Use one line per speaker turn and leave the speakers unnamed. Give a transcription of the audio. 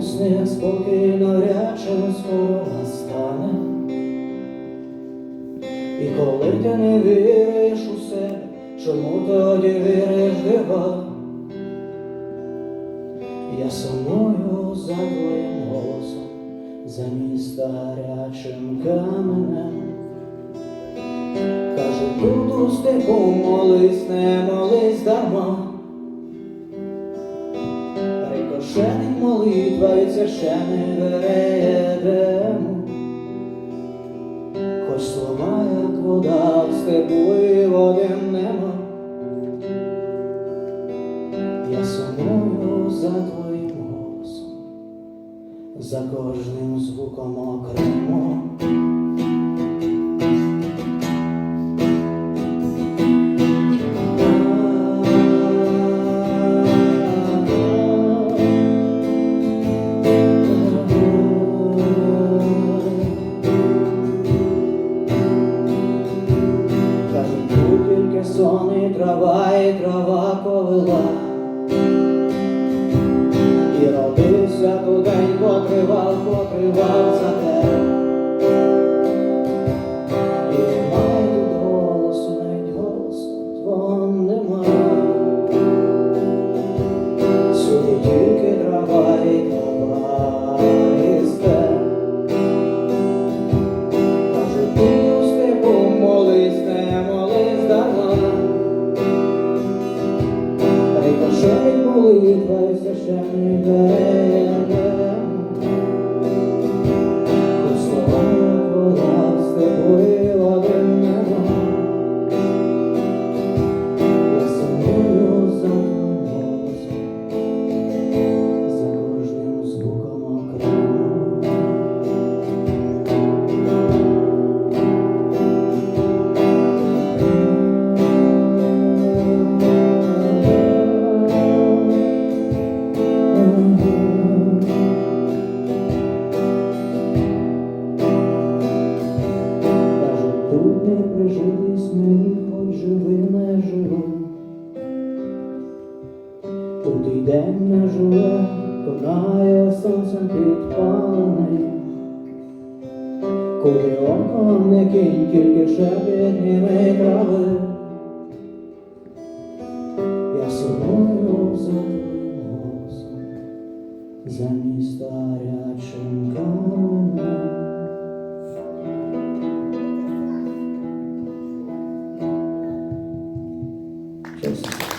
усни спокій навряд чи скоро настане. І коли ти не віриш у себе, чому тоді віриш в дива? Я сумую за твоїм голосом, замість гарячим каменем. Каже, тут у степу молись, не молись дарма. Рикошетить молитва від священих дверей Едему. Хоч слова, як вода в степу, і води нема. Я сумую за твоїм голосом, за кожним звуком окремо. Сон і трава ковила, і родився ту день, потривав за тебе. І немає тут голосу, навіть голосу твого нема. Сюди тільки трава і степ. Кажу, тут у степу молись, не молись дарма. Рикошетить молитва і священих дверей Едему. Хоч слова, як вода в степу, і води нема. Я сумую за твоїм голосом, за кожним звуком окремо. Тут не прижитись мені, хоч живи, не живи. Тут і день не живе, конає сонцем підпалений. Куди оком не кинь, тільки шепіт німи трави. Я сумую за твоїм голосом, замість гарячим каменем. Чесно.